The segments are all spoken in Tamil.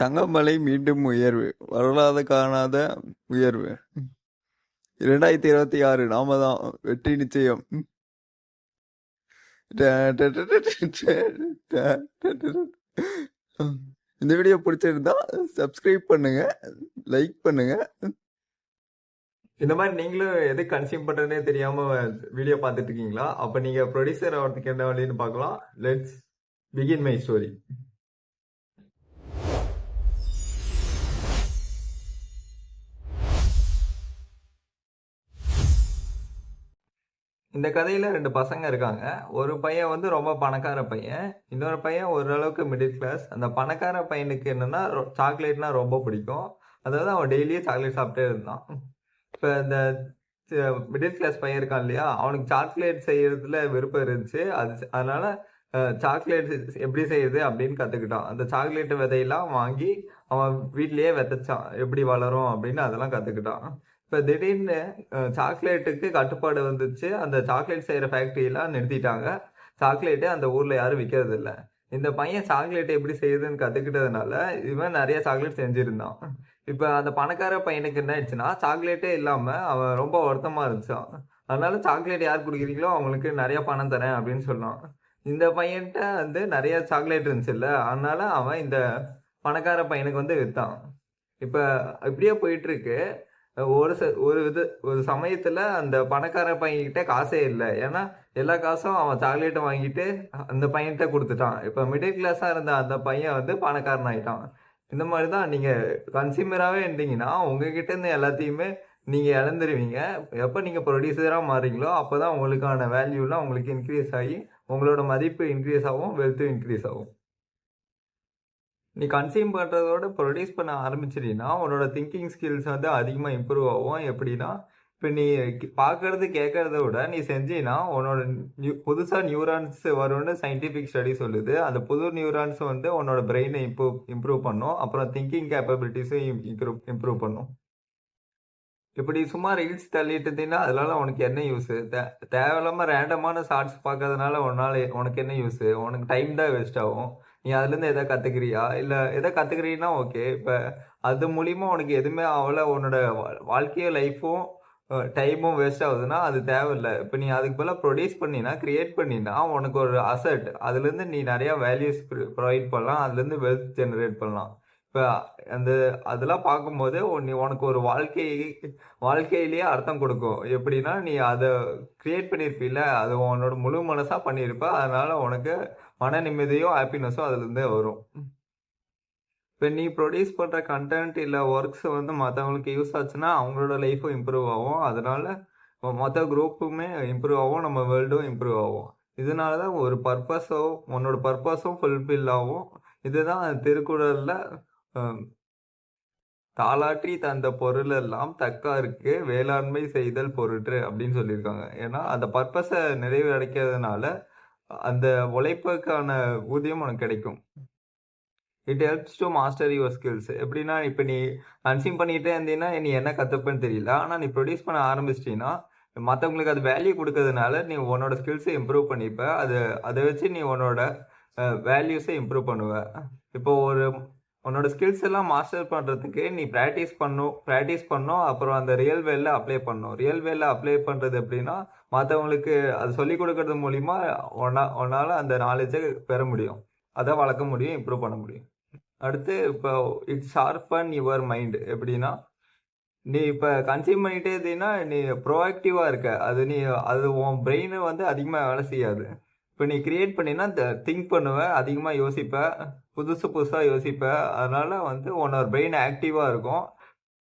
தங்கமலை மீண்டும் உயர்வு. வரலாறு காணாத உயர்வு. 2026 நாம தான் வெற்றி நிச்சயம். இந்த வீடியோ பிடிச்சிருந்தா சப்ஸ்கிரைப் பண்ணுங்க, லைக் பண்ணுங்க. இந்த மாதிரி நீங்களும் எது கன்சியூம் பண்றதுனே தெரியாம வீடியோ பார்த்துட்டு இருக்கீங்களா? அப்ப நீங்க ப்ரொடியூசர் ஆகிறதுக்கு என்ன வழின்னு பார்க்கலாம். Let's begin my story. இந்த கதையில 2 பசங்க இருக்காங்க. ஒரு பையன் வந்து ரொம்ப பணக்கார பையன், இன்னொரு பையன் ஓரளவுக்கு மிடில் கிளாஸ். அந்த பணக்கார பையனுக்கு என்னன்னா சாக்லேட்னா ரொம்ப பிடிக்கும். அதாவது அவன் டெய்லியும் சாக்லேட் சாப்பிட்டே இருந்தான். இப்போ இந்த மிடில் கிளாஸ் பையன் இருக்கான் இல்லையா, அவனுக்கு சாக்லேட் செய்யறதுல விருப்பம் இருந்துச்சு. அதனால சாக்லேட் எப்படி செய்யுது அப்படின்னு கற்றுக்கிட்டான். அந்த சாக்லேட் விதையெல்லாம் வாங்கி அவன் வீட்லேயே விதைச்சான், எப்படி வளரும் அப்படின்னு அதெல்லாம் கற்றுக்கிட்டான். இப்போ திடீர்னு சாக்லேட்டுக்கு கட்டுப்பாடு வந்துச்சு. அந்த சாக்லேட் செய்கிற ஃபேக்ட்ரியெல்லாம் நிறுத்திட்டாங்க. சாக்லேட்டு அந்த ஊரில் யாரும் விற்கிறது இல்லை. இந்த பையன் சாக்லேட் எப்படி செய்யுதுன்னு கற்றுக்கிட்டதுனால இவன் நிறைய சாக்லேட் செஞ்சுருந்தான். இப்போ அந்த பணக்கார பையனுக்கு என்ன ஆயிடுச்சுன்னா, சாக்லேட்டே இல்லாமல் அவன் ரொம்ப வருத்தமாக இருந்துச்சான். அதனால சாக்லேட் யார் குடிக்கிறீங்களோ அவங்களுக்கு நிறைய பணம் தரேன் அப்படின்னு சொன்னான். இந்த பையன்கிட்ட வந்து நிறைய சாக்லேட் இருந்துச்சுல்ல, அதனால அவன் இந்த பணக்கார பையனுக்கு வந்து விற்றான். இப்போ இப்படியே போயிட்டு இருக்கு. ஒரு சமயத்துல அந்த பணக்கார பையன்கிட்ட காசே இல்லை. ஏன்னா எல்லா காசும் அவன் சாக்லேட்டை வாங்கிட்டு அந்த பையன்கிட்ட கொடுத்துட்டான். இப்போ மிடில் கிளாஸா இருந்த அந்த பையன் வந்து பணக்காரன் ஆயிட்டான். இந்த மாதிரி தான் நீங்க கன்சியூமராகவே இருந்தீங்கன்னா உங்ககிட்ட இருந்து எல்லாத்தையுமே நீங்க இழந்துருவீங்க. எப்போ நீங்க ப்ரொடியூசரா மாறீங்களோ அப்போதான் உங்களுக்கான வேல்யூலாம் உங்களுக்கு இன்க்ரீஸ் ஆகி உங்களோட மதிப்பு இன்க்ரீஸ் ஆகும், வெல்த்தும் இன்க்ரீஸ் ஆகும். நீ கன்சியூம் பண்ணுறதோட ப்ரொடியூஸ் பண்ண ஆரம்பிச்சிட்டீங்கன்னா உன்னோட திங்கிங் ஸ்கில்ஸ் வந்து அதிகமாக இம்ப்ரூவ் ஆகும். எப்படின்னா, இப்போ நீ பார்க்கறது கேட்கறத விட நீ செஞ்சீன்னா உன்னோட புதுசாக நியூரான்ஸ் வரும்னு சயின்டிஃபிக் ஸ்டடி சொல்லுது. அந்த புது நியூரான்ஸ் வந்து உன்னோட பிரெயினை இம்ப்ரூவ் பண்ணும். அப்புறம் திங்கிங் கேப்பபிலிட்டிஸும் இம்ப்ரூவ் பண்ணும். இப்படி சும்மா ரீல்ஸ் தள்ளிட்டு இருந்தீங்கன்னா அதனால உனக்கு என்ன யூஸ்? தேவையில்லாமல் ரேண்டமான ஷார்ட்ஸ் பார்க்கறதுனால உனக்கு என்ன யூஸ்? உனக்கு டைம் தான் வேஸ்ட் ஆகும். நீ அதுலேருந்து எதை கற்றுக்கிறியா? இல்லை எதை கற்றுக்கிறீன்னா ஓகே. இப்போ அது மூலிமா உனக்கு எதுவுமே ஆகல, உன்னோட வாழ்க்கையும் லைஃப்பும் டைமும் வேஸ்ட் ஆகுதுன்னா அது தேவையில்லை. இப்போ நீ அதுக்கு பதிலாக ப்ரொடியூஸ் பண்ணினா, கிரியேட் பண்ணினா உனக்கு ஒரு அசட். அதுலேருந்து நீ நிறையா வேல்யூஸ் ப்ரொவைட் பண்ணலாம், அதுலேருந்து வெல்த் ஜெனரேட் பண்ணலாம். இப்போ அதெல்லாம் பார்க்கும்போது உனக்கு ஒரு வாழ்க்கையிலேயே அர்த்தம் கொடுக்கும். எப்படின்னா, நீ அதை கிரியேட் பண்ணியிருப்பில்ல, அது உன்னோட முழு மனசாக பண்ணியிருப்ப. அதனால உனக்கு மன நிம்மதியும் ஹாப்பினஸும் அதுலேருந்தே வரும். இப்போ நீ ப்ரொடியூஸ் பண்ணுற கண்டென்ட் இல்லை ஒர்க்ஸ் வந்து மற்றவங்களுக்கு யூஸ் ஆச்சுன்னா அவங்களோட லைஃப்பும் இம்ப்ரூவ் ஆகும். அதனால மொத்த குரூப்புமே இம்ப்ரூவ் ஆகும், நம்ம வேர்ல்டும் இம்ப்ரூவ் ஆகும். இதனால தான் உன்னோட பர்பஸும் ஃபுல்ஃபில் ஆகும். இதுதான் திருக்குறளில் தாலாற்றி தந்த பொருள் எல்லாம் தக்காருக்கு வேளாண்மை செய்தல் பொருட்டு அப்படின்னு சொல்லியிருக்காங்க. ஏன்னா அந்த பர்பஸை நிறைவு அடைக்கிறதுனால அந்த உழைப்புக்கான ஊதியம் உனக்கு கிடைக்கும். It helps to master your skills. எப்படின்னா, இப்போ நீ கன்சியூம் பண்ணிகிட்டே இருந்தீங்கன்னா நீ என்ன கற்றுப்பேன்னு தெரியல. ஆனால் நீ ப்ரொடியூஸ் பண்ண ஆரம்பிச்சிட்டிங்கன்னா மற்றவங்களுக்கு அது வேல்யூ கொடுக்கறதுனால நீ உன்னோட ஸ்கில்ஸை இம்ப்ரூவ் பண்ணிப்ப. அதை வச்சு நீ உன்னோட வேல்யூஸை இம்ப்ரூவ் பண்ணுவ. இப்போ உன்னோட ஸ்கில்ஸ் எல்லாம் மாஸ்டர் பண்ணுறதுக்கு நீ ப்ராக்டிஸ் பண்ணும். அப்புறம் அந்த ரியல் வேல அப்ளை பண்ணும். ரியல் வேல அப்ளை பண்ணுறது எப்படின்னா, மற்றவங்களுக்கு அது சொல்லிக் கொடுக்கறது மூலிமா உன்னால் அந்த நாலேஜை பெற முடியும், அதை வளர்க்க முடியும், இம்ப்ரூவ் பண்ண முடியும். அடுத்து இப்போ இட்ஸ் ஷார்பன் யுவர் மைண்ட். எப்படின்னா, நீ இப்போ கன்சியூம் பண்ணிகிட்டே இருந்தீங்கன்னா நீ ப்ரோஆக்டிவாக இருக்க. அது உன் பிரெயினை வந்து அதிகமாக வேலை செய்யாது. இப்போ நீ கிரியேட் பண்ணினா திங்க் பண்ணுவ, அதிகமாக யோசிப்ப, புதுசாக யோசிப்ப. அதனால வந்து உன்னோட பிரெயின் ஆக்டிவாக இருக்கும்.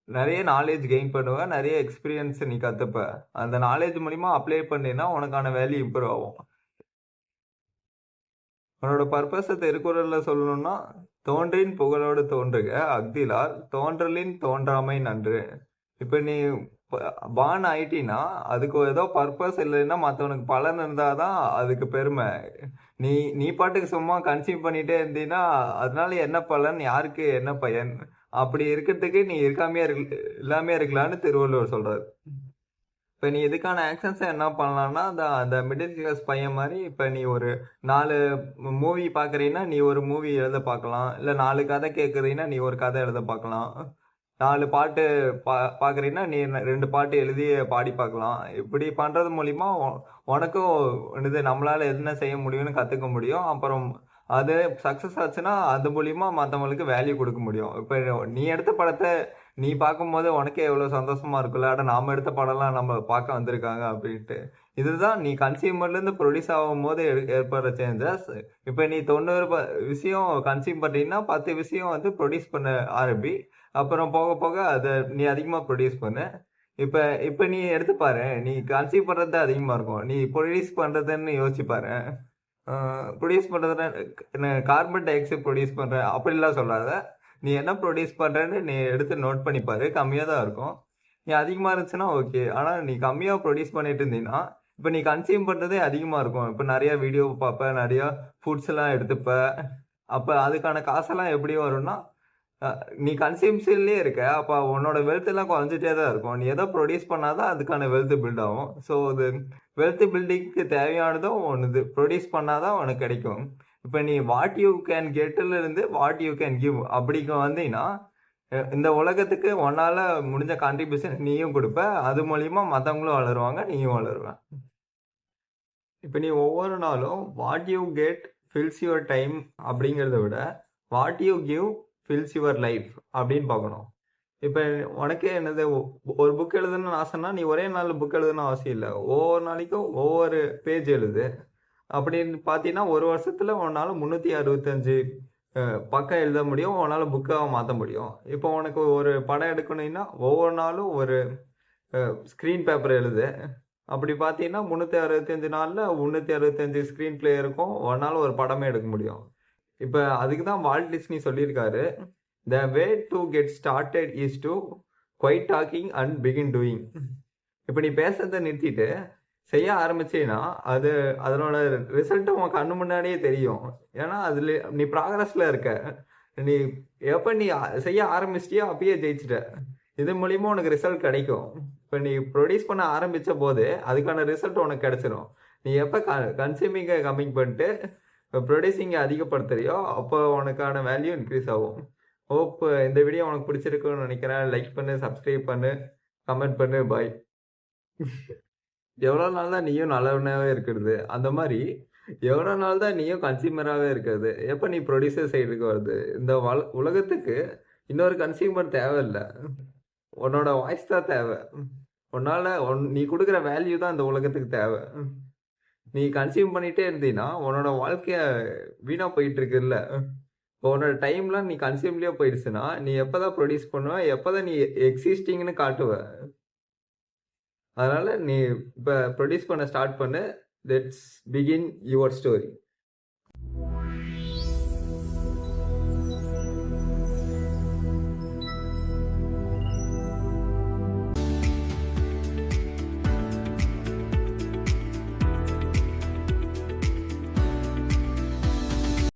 நிறைய நாலேஜ் கெயின் பண்ணுவ, நிறைய எக்ஸ்பீரியன்ஸ் நீ கற்றுப்ப. அந்த நாலேஜ் மூலிமா அப்ளை பண்ணினா உனக்கான வேல்யூ இம்ப்ரூவ் ஆகும். உன்னோட பர்பஸை திருக்குறளில் சொல்லணும்னா, தோன்றின் புகழோடு தோன்றுக அஃதிலார் தோன்றலின் தோன்றாமை நன்று. இப்போ நீ பான் ஆயிட்டினா அதுக்கு ஏதோ பர்பஸ் இல்லைன்னா மற்றவனுக்கு பலன் இருந்தால் தான் அதுக்கு பெருமை. நீ பாட்டுக்கு சும்மா கன்சியூம் பண்ணிகிட்டே இருந்தீங்கன்னா அதனால என்ன பலன், யாருக்கு என்ன பயன்? அப்படி இருக்கிறதுக்கு நீ இல்லாமே இருக்கலான்னு திருவள்ளுவர் சொல்கிறார். இப்போ நீ இதுக்கான ஆக்ஷன்ஸை என்ன பண்ணலாம்னா அந்த மிடில் கிளாஸ் பையன் மாதிரி இப்போ நீ ஒரு 4 மூவி பார்க்குறீன்னா நீ ஒரு மூவி எழுத பார்க்கலாம், இல்லை 4 கதை கேட்குறீன்னா நீ ஒரு கதை எழுத பார்க்கலாம், 4 பாட்டு பார்க்குறீன்னா நீ 2 பாட்டு எழுதி பாடி பார்க்கலாம். இப்படி பண்ணுறது மூலிமா உனக்கும் இது நம்மளால் என்ன செய்ய முடியும்னு கற்றுக்க முடியும். அப்புறம் அது சக்ஸஸ் ஆச்சுன்னா அது மூலிமா மற்றவங்களுக்கு வேல்யூ கொடுக்க முடியும். இப்போ நீ எடுத்த படத்தை நீ பார்க்கும்போது உனக்கே எவ்வளோ சந்தோஷமா இருக்குல்ல, அட நாம எடுத்த படம்லாம் நம்ம பார்க்க வந்திருக்காங்க அப்படின்ட்டு. இதுதான் நீ கன்சியூமர்லேருந்து ப்ரொடியூஸ் ஆகும்போது ஏற்படுற சேஞ்சஸ். இப்போ நீ 90 விஷயம் கன்சியூம் பண்ணுறீங்கன்னா 10 விஷயம் வந்து ப்ரொடியூஸ் பண்ண ஆரம்பி. அப்புறம் போக போக அதை நீ அதிகமாக ப்ரொடியூஸ் பண்ணு. இப்போ இப்போ நீ எடுத்து பாரு, நீ கன்சியூம் பண்ணுறது அதிகமாக இருக்கும், நீ ப்ரொடியூஸ் பண்ணுறதுன்னு யோசிச்சு பாரு. ப்ரொடியூஸ் பண்ணுறதுன்னா கார்பன் டை ஆக்சைடு ப்ரொடியூஸ் பண்ணுற அப்படிலாம் சொல்லாத. நீ என்ன ப்ரொடியூஸ் பண்ணுறேன்னு நீ எடுத்து நோட் பண்ணிப்பாரு, கம்மியாக தான் இருக்கும். நீ அதிகமாக இருந்துச்சுன்னா ஓகே, ஆனால் நீ கம்மியாக ப்ரொடியூஸ் பண்ணிட்டு இருந்தீங்கன்னா இப்போ நீ கன்சியூம் பண்ணுறதே அதிகமாக இருக்கும். இப்போ நிறையா வீடியோ பார்ப்ப, நிறையா ஃபுட்ஸ்லாம் எடுத்துப்ப. அப்போ அதுக்கான காசெல்லாம் எப்படி வரும்னா நீ கன்சியூம்ஷன்லேயே இருக்க, அப்போ உன்னோட வெல்த் எல்லாம் குறைஞ்சிட்டே தான் இருக்கும். நீ எதோ ப்ரொடியூஸ் பண்ணாதான் அதுக்கான வெல்த் பில்ட் ஆகும். ஸோ இது வெல்த் பில்டிங்க்கு தேவையானதும் ஒன்று ப்ரொடியூஸ் பண்ணாதான் உனக்கு கிடைக்கும். இப்போ நீ வாட் யூ கேன் கெட்டில் இருந்து வாட் யூ கேன் கிவ் அப்படிங்க வந்தீங்கன்னா இந்த உலகத்துக்கு உன்னால் முடிஞ்ச கான்ட்ரிபியூஷன் நீயும் கொடுப்ப, அது மூலிமா மற்றவங்களும் வளருவாங்க, நீயும் வளருவ. இப்போ நீ ஒவ்வொரு நாளும் what you get fils your time அப்படிங்கிறத விட what you give fils your life அப்படின்னு பார்க்கணும். இப்போ உனக்கே என்னது ஒரு புக் எழுதணும்னு ஆசைன்னா நீ ஒரே நாளில் புக் எழுதணும்னு அவசியம் இல்லை, ஒவ்வொரு நாளைக்கும் ஒவ்வொரு பேஜ் எழுது. அப்படின்னு பார்த்தீங்கன்னா ஒரு வருஷத்தில் உன்னால் 365 பக்கம் எழுத முடியும், உன்னால் புக்காக மாற்ற முடியும். இப்போ உனக்கு ஒரு படம் எடுக்கணும்னா ஒவ்வொரு நாளும் ஒரு ஸ்க்ரீன் பேப்பர் எழுது. அப்படி பார்த்தீங்கன்னா 365 நாளில் 365 ஸ்க்ரீன் பிளே இருக்கும், உன்னால் ஒரு படமே எடுக்க முடியும். இப்போ அதுக்கு தான் வால்ட் டிஸ்னி சொல்லியிருக்காரு, the way to get started is to quit talking and begin doing. இப்போ நீ பேசுறதை நிறுத்திட்டு செய்ய ஆரம்பிச்சேன்னா அதனோட ரிசல்ட் உன் கண்ணு முன்னாடியே தெரியும். ஏன்னா அதில் நீ ப்ராக்ரஸில் இருக்க. நீ எப்போ நீ செய்ய ஆரம்பிச்சிட்டியோ அப்பயே ஜெயிச்சிட்ட. இது மூலிமா உனக்கு ரிசல்ட் கிடைக்கும். இப்போ நீ ப்ரொடியூஸ் பண்ண ஆரம்பித்த போது அதுக்கான ரிசல்ட் உனக்கு கிடைச்சிடும். நீ எப்போ கன்சியூமிங்கை கம்மி பண்ணிட்டு ப்ரொடியூசிங்கை அதிகப்படுத்துறியோ அப்போ உனக்கான வேல்யூ இன்க்ரீஸ் ஆகும். ஹோப் இந்த வீடியோ உனக்கு பிடிச்சிருக்குன்னு நினைக்கிறேன். லைக் பண்ணு, சப்ஸ்கிரைப் பண்ணு, கமெண்ட் பண்ணு. பாய். எவ்வளோ நாள் தான் நீயும் நல்லவனாகவே இருக்கிறது, அந்த மாதிரி எவ்வளோ நாள் தான் நீயும் கன்சியூமராகவே இருக்கிறது. எப்போ நீ ப்ரொடியூசர் சைடுக்கு வருது? இந்த உலகத்துக்கு இன்னொரு கன்சியூமர் தேவையில்லை, உன்னோட வாய்ஸ் தான் தேவை. உன்னால் நீ கொடுக்குற வேல்யூ தான் இந்த உலகத்துக்கு தேவை. நீ கன்சியூம் பண்ணிகிட்டே இருந்தீங்கன்னா உன்னோட வாழ்க்கைய வீணாக போயிட்டு இருக்குல்ல. இப்போ உன்னோட டைம்லாம் நீ கன்சியூம்லேயே போயிடுச்சுன்னா நீ எப்போ தான் ப்ரொடியூஸ் பண்ணுவ, எப்போ தான் நீ எக்ஸிஸ்டிங்னு காட்டுவ. அதனால் நீ இப்போ ப்ரொடியூஸ் பண்ண ஸ்டார்ட் பண்ணு. Let's begin your story.